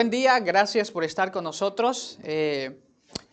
Buen día, gracias por estar con nosotros.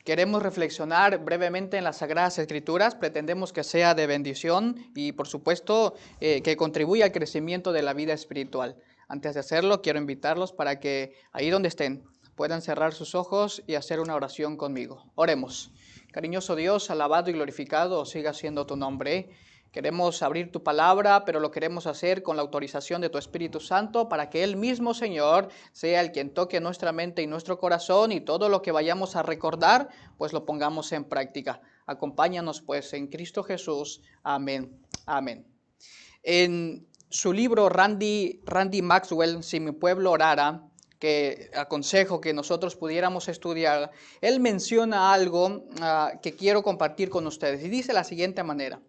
Queremos reflexionar brevemente en las Sagradas Escrituras. Pretendemos que sea de bendición y, por supuesto, que contribuya al crecimiento de la vida espiritual. Antes de hacerlo, quiero invitarlos para que ahí donde estén puedan cerrar sus ojos y hacer una oración conmigo. Oremos. Cariñoso Dios, alabado y glorificado siga siendo tu nombre. Queremos abrir tu palabra, pero lo queremos hacer con la autorización de tu Espíritu Santo para que Él mismo, Señor, sea el quien toque nuestra mente y nuestro corazón y todo lo que vayamos a recordar, pues lo pongamos en práctica. Acompáñanos, pues, en Cristo Jesús. Amén. Amén. En su libro Randy Maxwell, Si mi pueblo orara, que aconsejo que nosotros pudiéramos estudiar, él menciona algo que quiero compartir con ustedes y dice de la siguiente manera: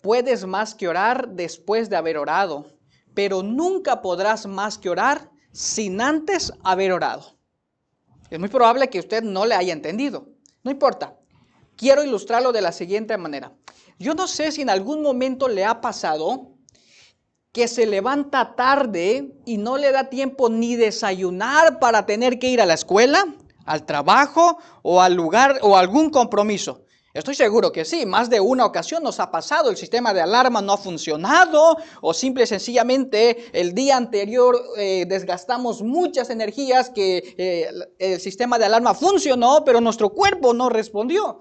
puedes más que orar después de haber orado, pero nunca podrás más que orar sin antes haber orado. Es muy probable que usted no le haya entendido. No importa. Quiero ilustrarlo de la siguiente manera. Yo no sé si en algún momento le ha pasado que se levanta tarde y no le da tiempo ni desayunar para tener que ir a la escuela, al trabajo o al lugar o a algún compromiso. Estoy seguro que sí, más de una ocasión nos ha pasado, el sistema de alarma no ha funcionado o simple y sencillamente el día anterior desgastamos muchas energías que el sistema de alarma funcionó, pero nuestro cuerpo no respondió.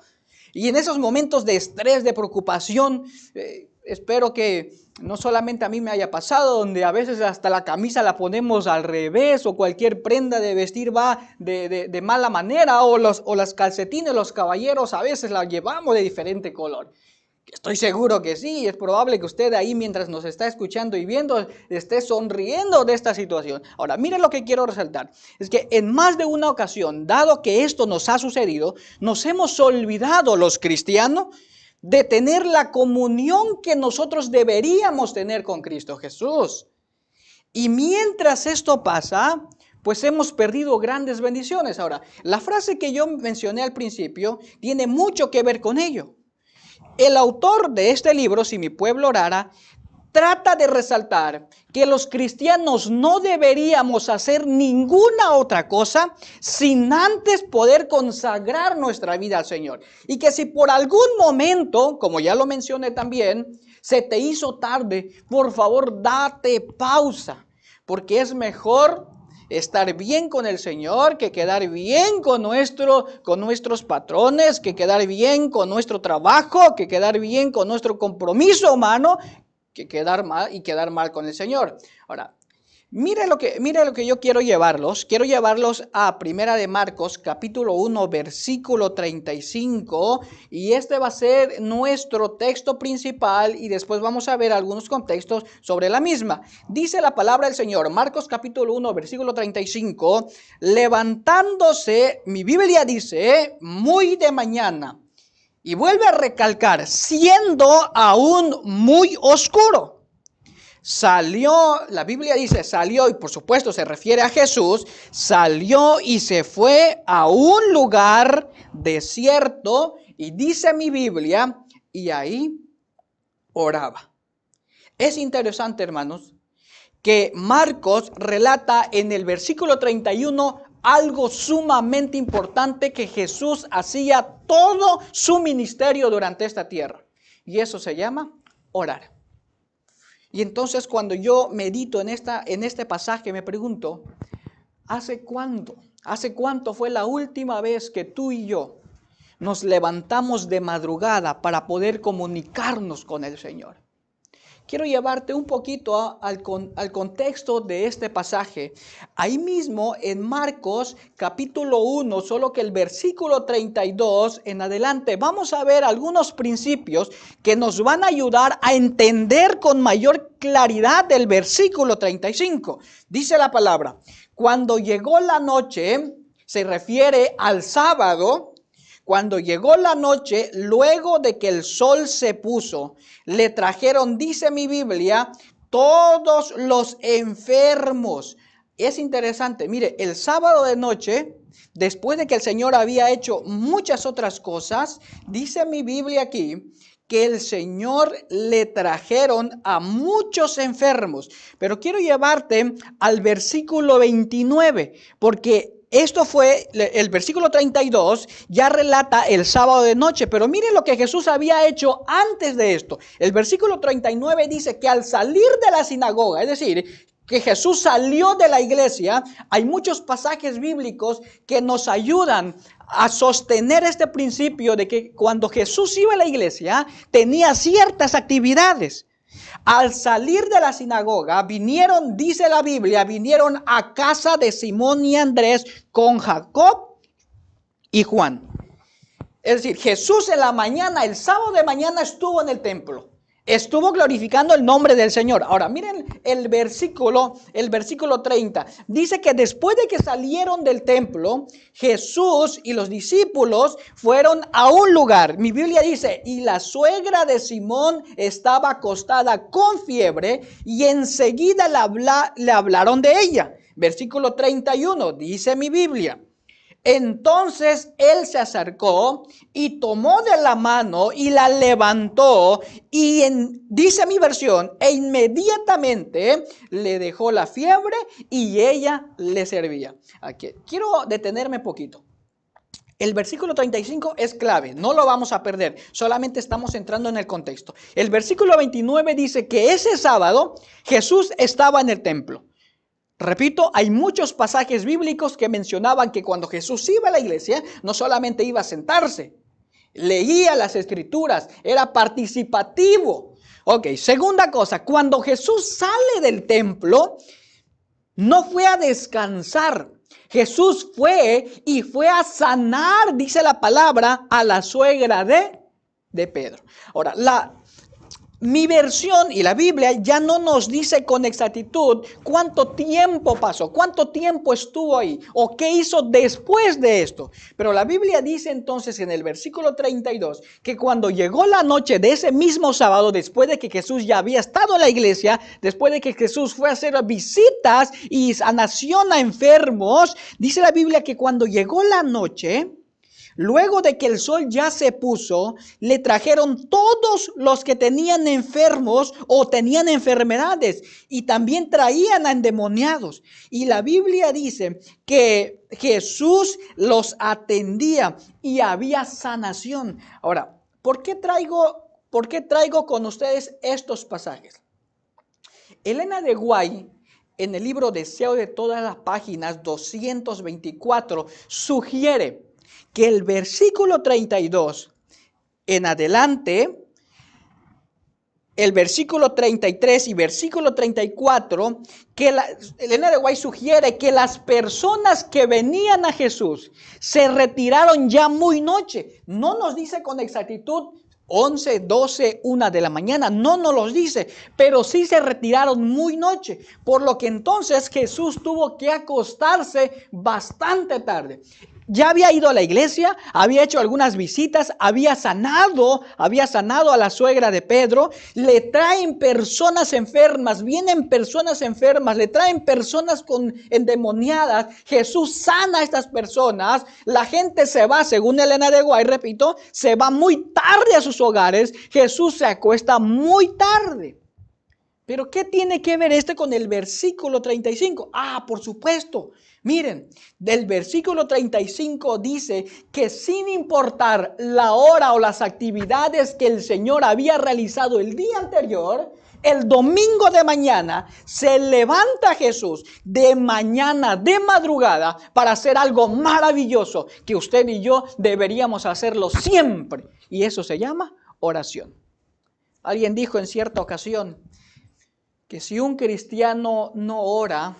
Y en esos momentos de estrés, de preocupación, espero que no solamente a mí me haya pasado, donde a veces hasta la camisa la ponemos al revés o cualquier prenda de vestir va de mala manera o las calcetines, los caballeros a veces la llevamos de diferente color. Estoy seguro que sí, es probable que usted ahí mientras nos está escuchando y viendo esté sonriendo de esta situación. Ahora, mire lo que quiero resaltar, es que en más de una ocasión, dado que esto nos ha sucedido, nos hemos olvidado los cristianos de tener la comunión que nosotros deberíamos tener con Cristo Jesús. Y mientras esto pasa, pues hemos perdido grandes bendiciones. Ahora, la frase que yo mencioné al principio tiene mucho que ver con ello. El autor de este libro, Si mi pueblo orara, trata de resaltar que los cristianos no deberíamos hacer ninguna otra cosa sin antes poder consagrar nuestra vida al Señor. Y que si por algún momento, como ya lo mencioné también, se te hizo tarde, por favor date pausa, porque es mejor estar bien con el Señor que quedar bien con nuestros patrones, que quedar bien con nuestro trabajo, que quedar bien con nuestro compromiso humano, que quedar mal con el Señor. Ahora, mire lo que yo quiero llevarlos a Primera de Marcos, capítulo 1, versículo 35, y este va a ser nuestro texto principal, y después vamos a ver algunos contextos sobre la misma. Dice la palabra del Señor, Marcos capítulo 1, versículo 35, levantándose, mi Biblia dice, muy de mañana, y vuelve a recalcar, siendo aún muy oscuro. Salió, la Biblia dice salió, y por supuesto se refiere a Jesús, salió y se fue a un lugar desierto, y dice mi Biblia, y ahí oraba. Es interesante, hermanos, que Marcos relata en el versículo 31 algo sumamente importante que Jesús hacía todo su ministerio durante esta tierra. Y eso se llama orar. Y entonces cuando yo medito en este pasaje me pregunto, ¿hace cuánto fue la última vez que tú y yo nos levantamos de madrugada para poder comunicarnos con el Señor? Quiero llevarte un poquito al contexto de este pasaje. Ahí mismo en Marcos capítulo 1, solo que el versículo 32 en adelante, vamos a ver algunos principios que nos van a ayudar a entender con mayor claridad el versículo 35. Dice la palabra, cuando llegó la noche, se refiere al sábado. Cuando llegó la noche, luego de que el sol se puso, le trajeron, dice mi Biblia, todos los enfermos. Es interesante, mire, el sábado de noche, después de que el Señor había hecho muchas otras cosas, dice mi Biblia aquí, que el Señor le trajeron a muchos enfermos. Pero quiero llevarte al versículo 29, porque esto fue, el versículo 32 ya relata el sábado de noche, pero miren lo que Jesús había hecho antes de esto. El versículo 39 dice que al salir de la sinagoga, es decir, que Jesús salió de la iglesia, hay muchos pasajes bíblicos que nos ayudan a sostener este principio de que cuando Jesús iba a la iglesia, tenía ciertas actividades. Al salir de la sinagoga, vinieron, dice la Biblia, vinieron a casa de Simón y Andrés con Jacob y Juan. Es decir, Jesús en la mañana, el sábado de mañana estuvo en el templo. Estuvo glorificando el nombre del Señor. Ahora miren el versículo 30. Dice que después de que salieron del templo, Jesús y los discípulos fueron a un lugar. Mi Biblia dice, y la suegra de Simón estaba acostada con fiebre y enseguida le hablaron de ella. Versículo 31, dice mi Biblia. Entonces él se acercó y tomó de la mano y la levantó y dice mi versión, e inmediatamente le dejó la fiebre y ella le servía. Aquí quiero detenerme poquito. El versículo 35 es clave, no lo vamos a perder, solamente estamos entrando en el contexto. El versículo 29 dice que ese sábado Jesús estaba en el templo. Repito, hay muchos pasajes bíblicos que mencionaban que cuando Jesús iba a la iglesia, no solamente iba a sentarse, leía las escrituras, era participativo. Ok, segunda cosa, cuando Jesús sale del templo, no fue a descansar. Jesús fue a sanar, dice la palabra, a la suegra de Pedro. Ahora, mi versión y la Biblia ya no nos dice con exactitud cuánto tiempo pasó, cuánto tiempo estuvo ahí o qué hizo después de esto. Pero la Biblia dice entonces en el versículo 32 que cuando llegó la noche de ese mismo sábado, después de que Jesús ya había estado en la iglesia, después de que Jesús fue a hacer visitas y sanación a enfermos, dice la Biblia que cuando llegó la noche, luego de que el sol ya se puso, le trajeron todos los que tenían enfermos o tenían enfermedades y también traían a endemoniados. Y la Biblia dice que Jesús los atendía y había sanación. Ahora, ¿por qué traigo con ustedes estos pasajes? Elena de White, en el libro Deseo de todas las páginas 224, sugiere que el versículo 32 en adelante, el versículo 33 y versículo 34, Elena de White sugiere que las personas que venían a Jesús se retiraron ya muy noche. No nos dice con exactitud 11, 12, 1 de la mañana, no nos los dice, pero sí se retiraron muy noche, por lo que entonces Jesús tuvo que acostarse bastante tarde. Ya había ido a la iglesia, había hecho algunas visitas, había sanado a la suegra de Pedro. Le traen personas enfermas, vienen personas enfermas, le traen personas endemoniadas. Jesús sana a estas personas. La gente se va, según Elena de White, repito, se va muy tarde a sus hogares. Jesús se acuesta muy tarde. Pero ¿qué tiene que ver con el versículo 35? Por supuesto. Miren, del versículo 35 dice que sin importar la hora o las actividades que el Señor había realizado el día anterior, el domingo de mañana se levanta Jesús de mañana, de madrugada, para hacer algo maravilloso que usted y yo deberíamos hacerlo siempre. Y eso se llama oración. Alguien dijo en cierta ocasión que si un cristiano no ora,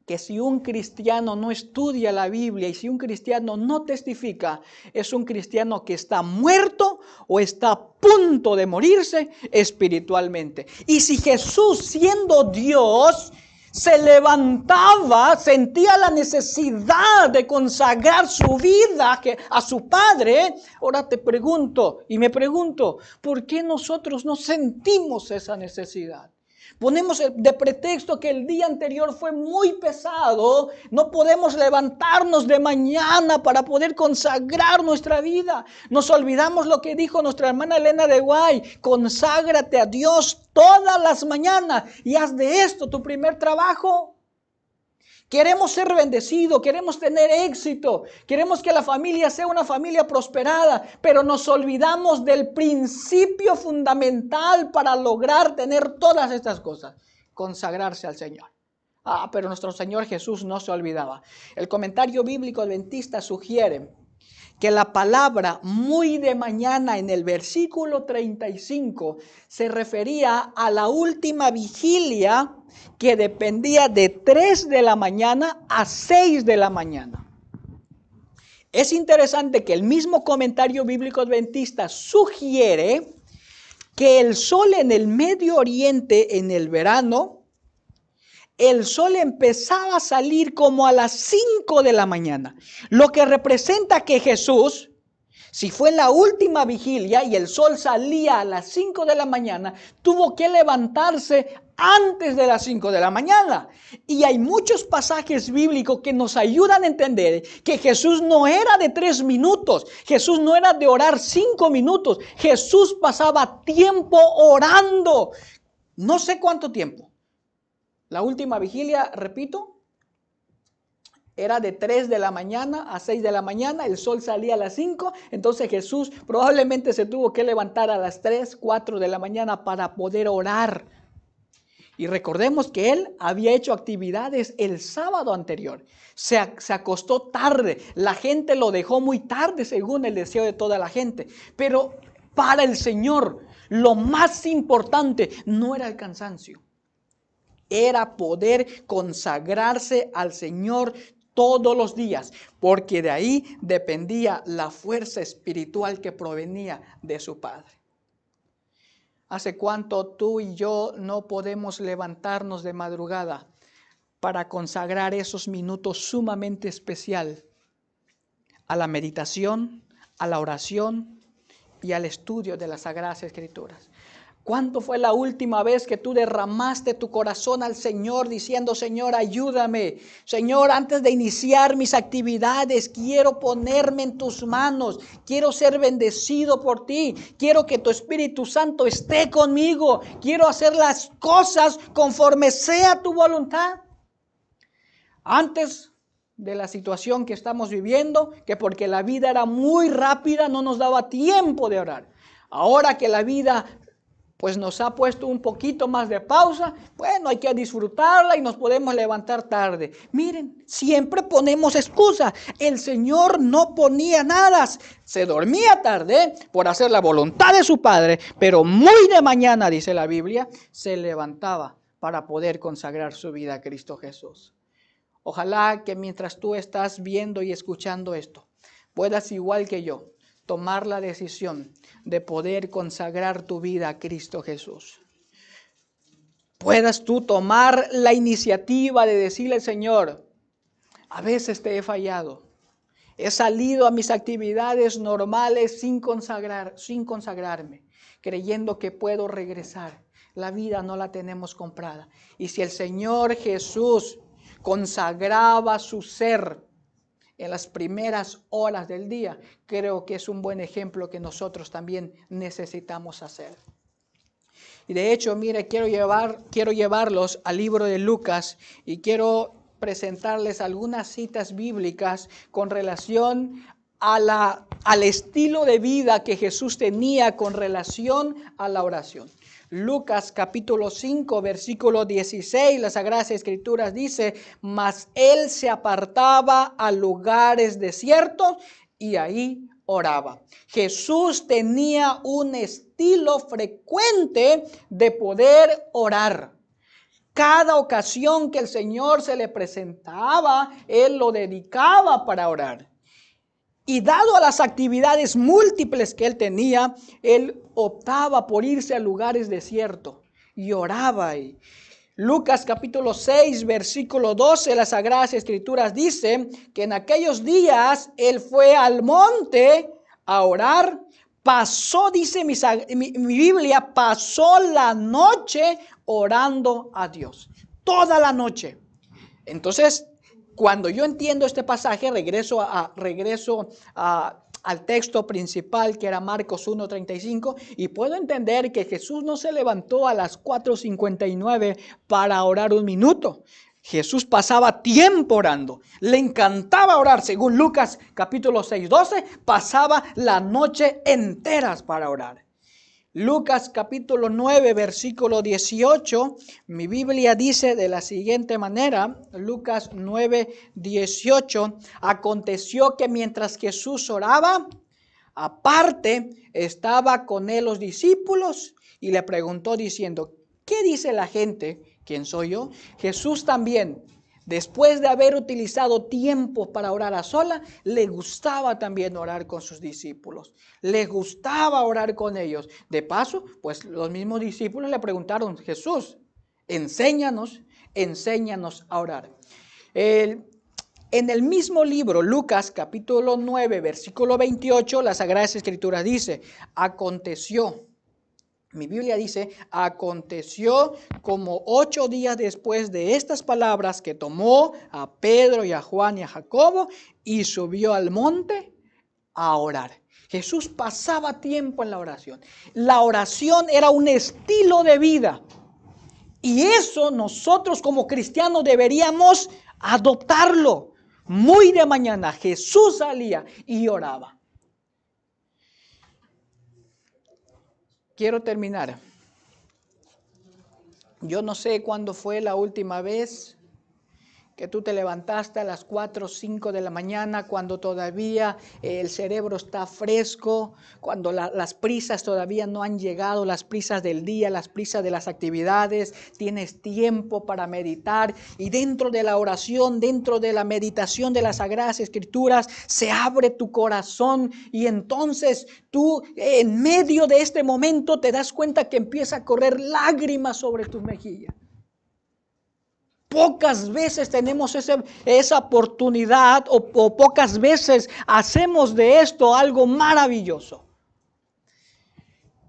que si un cristiano no estudia la Biblia y si un cristiano no testifica, es un cristiano que está muerto o está a punto de morirse espiritualmente. Y si Jesús, siendo Dios, se levantaba, sentía la necesidad de consagrar su vida a su Padre, ahora te pregunto y me pregunto, ¿por qué nosotros no sentimos esa necesidad? Ponemos de pretexto que el día anterior fue muy pesado. No podemos levantarnos de mañana para poder consagrar nuestra vida. Nos olvidamos lo que dijo nuestra hermana Elena de Guay. Conságrate a Dios todas las mañanas y haz de esto tu primer trabajo. Queremos ser bendecidos, queremos tener éxito, queremos que la familia sea una familia prosperada, pero nos olvidamos del principio fundamental para lograr tener todas estas cosas: consagrarse al Señor. Pero nuestro Señor Jesús no se olvidaba. El comentario bíblico adventista sugiere que la palabra muy de mañana en el versículo 35 se refería a la última vigilia que dependía de 3 de la mañana a 6 de la mañana. Es interesante que el mismo comentario bíblico adventista sugiere que el sol en el Medio Oriente en el verano, el sol empezaba a salir como a las 5 de la mañana, lo que representa que Jesús, si fue en la última vigilia y el sol salía a las 5 de la mañana, tuvo que levantarse antes de las 5 de la mañana. Y hay muchos pasajes bíblicos que nos ayudan a entender que Jesús no era de 3 minutos, Jesús no era de orar 5 minutos, Jesús pasaba tiempo orando, no sé cuánto tiempo. La última vigilia, repito, era de 3 de la mañana a 6 de la mañana, el sol salía a las 5, entonces Jesús probablemente se tuvo que levantar a las 3, 4 de la mañana para poder orar. Y recordemos que él había hecho actividades el sábado anterior, se acostó tarde, la gente lo dejó muy tarde según el deseo de toda la gente, pero para el Señor lo más importante no era el cansancio. Era poder consagrarse al Señor todos los días, porque de ahí dependía la fuerza espiritual que provenía de su Padre. ¿Hace cuánto tú y yo no podemos levantarnos de madrugada para consagrar esos minutos sumamente especiales a la meditación, a la oración y al estudio de las Sagradas Escrituras? ¿Cuándo fue la última vez que tú derramaste tu corazón al Señor diciendo: Señor, ayúdame? Señor, antes de iniciar mis actividades, quiero ponerme en tus manos. Quiero ser bendecido por ti. Quiero que tu Espíritu Santo esté conmigo. Quiero hacer las cosas conforme sea tu voluntad. Antes de la situación que estamos viviendo, que porque la vida era muy rápida no nos daba tiempo de orar. Ahora que la vida pues nos ha puesto un poquito más de pausa, bueno, hay que disfrutarla y nos podemos levantar tarde. Miren, siempre ponemos excusas. El Señor no ponía nada, se dormía tarde por hacer la voluntad de su Padre, pero muy de mañana, dice la Biblia, se levantaba para poder consagrar su vida a Cristo Jesús. Ojalá que mientras tú estás viendo y escuchando esto, puedas, igual que yo, tomar la decisión de poder consagrar tu vida a Cristo Jesús. Puedas tú tomar la iniciativa de decirle al Señor: a veces te he fallado, he salido a mis actividades normales sin consagrarme, creyendo que puedo regresar. La vida no la tenemos comprada. Y si el Señor Jesús consagraba su ser en las primeras horas del día, creo que es un buen ejemplo que nosotros también necesitamos hacer. Y de hecho, mire, quiero llevarlos al libro de Lucas y quiero presentarles algunas citas bíblicas con relación al estilo de vida que Jesús tenía con relación a la oración. Lucas capítulo 5, versículo 16, las Sagradas Escrituras dice: mas él se apartaba a lugares desiertos y ahí oraba. Jesús tenía un estilo frecuente de poder orar. Cada ocasión que el Señor se le presentaba, él lo dedicaba para orar. Y dado a las actividades múltiples que él tenía, él optaba por irse a lugares desiertos y oraba ahí. Lucas capítulo 6, versículo 12, las Sagradas Escrituras dicen que en aquellos días él fue al monte a orar pasó, dice mi Biblia, pasó la noche orando a Dios. Toda la noche. Entonces, cuando yo entiendo este pasaje, regreso al texto principal, que era Marcos 1:35, y puedo entender que Jesús no se levantó a las 4:59 para orar un minuto. Jesús pasaba tiempo orando, le encantaba orar. Según Lucas capítulo 6:12, pasaba la noche enteras para orar. Lucas capítulo 9, versículo 18, mi Biblia dice de la siguiente manera, Lucas 9:18, aconteció que mientras Jesús oraba, aparte estaba con él los discípulos y le preguntó diciendo, ¿qué dice la gente? ¿Quién soy yo? Jesús también, después de haber utilizado tiempo para orar a sola, le gustaba también orar con sus discípulos. Le gustaba orar con ellos. De paso, pues los mismos discípulos le preguntaron, Jesús, enséñanos a orar. En el mismo libro, Lucas capítulo 9, versículo 28, las Sagradas Escrituras dice, aconteció. Mi Biblia dice, aconteció como 8 días después de estas palabras que tomó a Pedro y a Juan y a Jacobo y subió al monte a orar. Jesús pasaba tiempo en la oración. La oración era un estilo de vida. Y eso nosotros como cristianos deberíamos adoptarlo. Muy de mañana Jesús salía y oraba. Quiero terminar. Yo no sé cuándo fue la última vez que tú te levantaste a las 4 o 5 de la mañana, cuando todavía el cerebro está fresco, cuando las prisas todavía no han llegado, las prisas del día, las prisas de las actividades, tienes tiempo para meditar y dentro de la oración, dentro de la meditación de las Sagradas Escrituras, se abre tu corazón y entonces tú en medio de este momento te das cuenta que empieza a correr lágrimas sobre tus mejillas. Pocas veces tenemos esa oportunidad o pocas veces hacemos de esto algo maravilloso.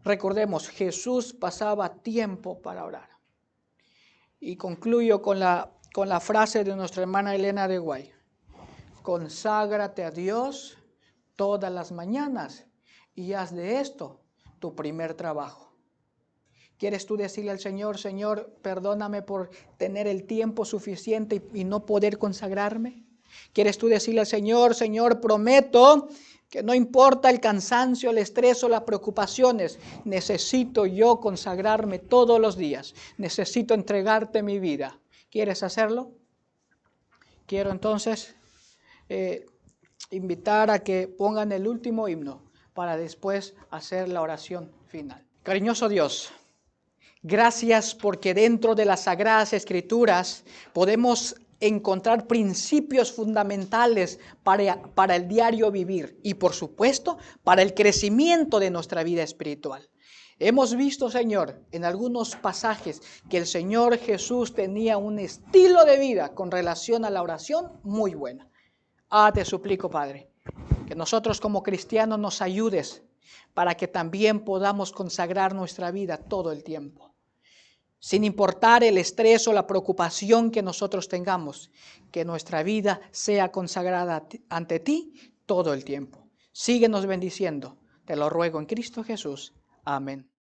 Recordemos, Jesús pasaba tiempo para orar. Y concluyo con la frase de nuestra hermana Elena de Guay. Conságrate a Dios todas las mañanas y haz de esto tu primer trabajo. ¿Quieres tú decirle al Señor, Señor, perdóname por tener el tiempo suficiente y no poder consagrarme? ¿Quieres tú decirle al Señor, Señor, prometo que no importa el cansancio, el estrés o las preocupaciones, necesito yo consagrarme todos los días, necesito entregarte mi vida? ¿Quieres hacerlo? Quiero entonces invitar a que pongan el último himno para después hacer la oración final. Cariñoso Dios, gracias porque dentro de las Sagradas Escrituras podemos encontrar principios fundamentales para el diario vivir y por supuesto para el crecimiento de nuestra vida espiritual. Hemos visto, Señor, en algunos pasajes que el Señor Jesús tenía un estilo de vida con relación a la oración muy buena. Te suplico, Padre, que nosotros como cristianos nos ayudes para que también podamos consagrar nuestra vida todo el tiempo. Sin importar el estrés o la preocupación que nosotros tengamos, que nuestra vida sea consagrada ante ti todo el tiempo. Síguenos bendiciendo, te lo ruego en Cristo Jesús. Amén.